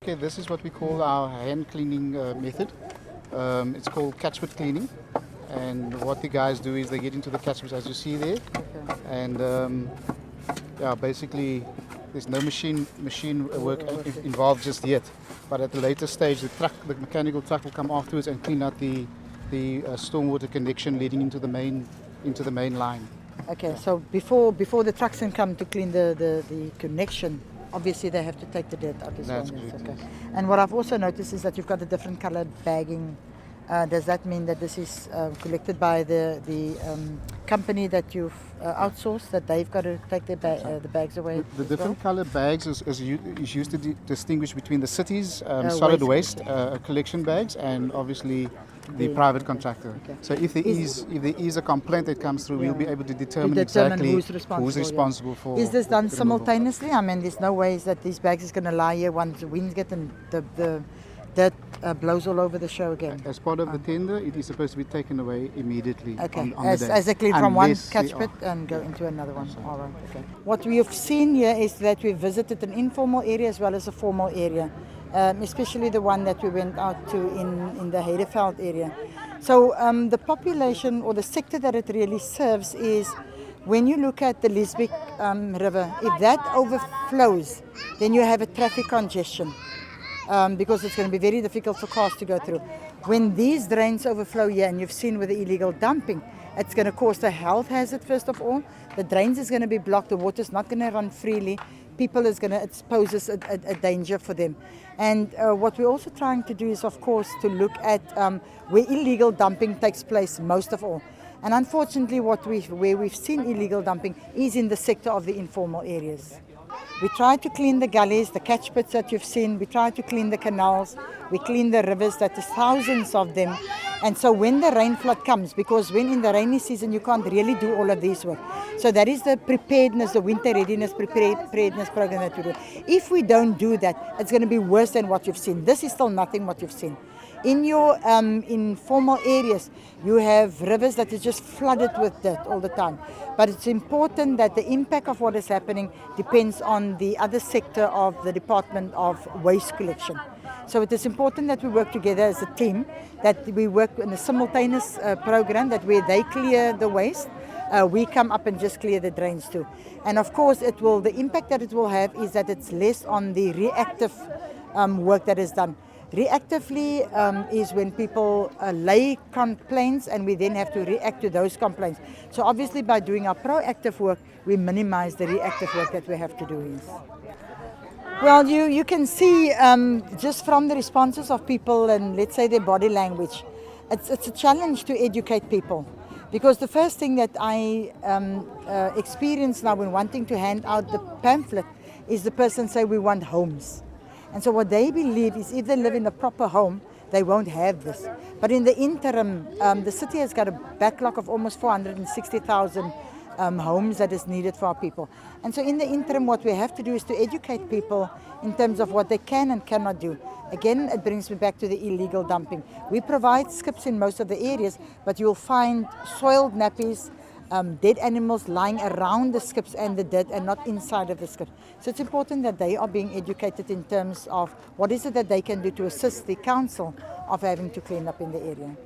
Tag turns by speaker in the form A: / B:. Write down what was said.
A: Okay, this is what we call our hand cleaning method. It's called catchment cleaning. And what the guys do is they get into the catchments as you see there.
B: Okay.
A: And yeah, basically there's no machine work involved just yet. But at the later stage, the mechanical truck will come afterwards and clean out the stormwater connection leading into the main line.
B: Okay, so before the trucks can come to clean the connection, obviously they have to take the dirt out as well.
A: That's correct,
B: Okay.
A: yes.
B: And what I've also noticed is that you've got a different coloured bagging. Does that mean that this is collected by the company that you've outsourced, that they've got to take the bags away?
A: The
B: as
A: different
B: well?
A: coloured bags is used to distinguish between the city's
B: waste
A: solid waste collection bags and obviously the private contractor.
B: Okay.
A: So if there is a complaint that comes through, we'll be able to determine
B: determine
A: exactly
B: who's responsible,
A: for.
B: Is this done
A: the removal.
B: simultaneously? I mean, there's no ways that these bags is going to lie here once the winds get and the dirt blows all over the show again.
A: As part of the tender, it is supposed to be taken away immediately.
B: Okay,
A: on
B: as
A: the day.
B: they clean from one
A: Unless they
B: catch pit
A: are.
B: and go into another one. All right, okay. What we have seen here is that we visited an informal area as well as a formal area, especially the one that we went out to in the Heideveld area. So the population or the sector that it really serves is, when you look at the Lisbech River, if that overflows, then you have a traffic congestion. Because it's going to be very difficult for cars to go through. When these drains overflow here, and you've seen with the illegal dumping, it's going to cause a health hazard first of all. The drains is going to be blocked, the water is not going to run freely. People is going to, it poses a danger for them. And what we're also trying to do is, of course, to look at where illegal dumping takes place most of all. And unfortunately, where we've seen illegal dumping is in the sector of the informal areas. We try to clean the gullies, the catch pits that you've seen. We try to clean the canals. We clean the rivers, that is thousands of them. And so when the rain flood comes, because when in the rainy season you can't really do all of these work. So that is the preparedness, the winter readiness preparedness program that we do. If we don't do that, it's going to be worse than what you've seen. This is still nothing what you've seen. In your informal areas, you have rivers that is just flooded with dirt all the time. But it's important that the impact of what is happening depends on the other sector of the Department of Waste Collection. So it is important that we work together as a team, that we work in a simultaneous program, that where they clear the waste, we come up and just clear the drains too. And of course, the impact that it will have is that it's less on the reactive work that is done. Reactively is when people lay complaints and we then have to react to those complaints. So obviously by doing our proactive work, we minimize the reactive work that we have to do. Well, you can see just from the responses of people and let's say their body language, it's a challenge to educate people. Because the first thing that I experience now when wanting to hand out the pamphlet is the person say we want homes. And so what they believe is if they live in a proper home, they won't have this. But in the interim, the city has got a backlog of almost 460,000 homes that is needed for our people. And so in the interim, what we have to do is to educate people in terms of what they can and cannot do. Again, it brings me back to the illegal dumping. We provide skips in most of the areas, but you'll find soiled nappies, dead animals lying around the skips and the dirt and not inside of the skip. So it's important that they are being educated in terms of what is it that they can do to assist the council of having to clean up in the area.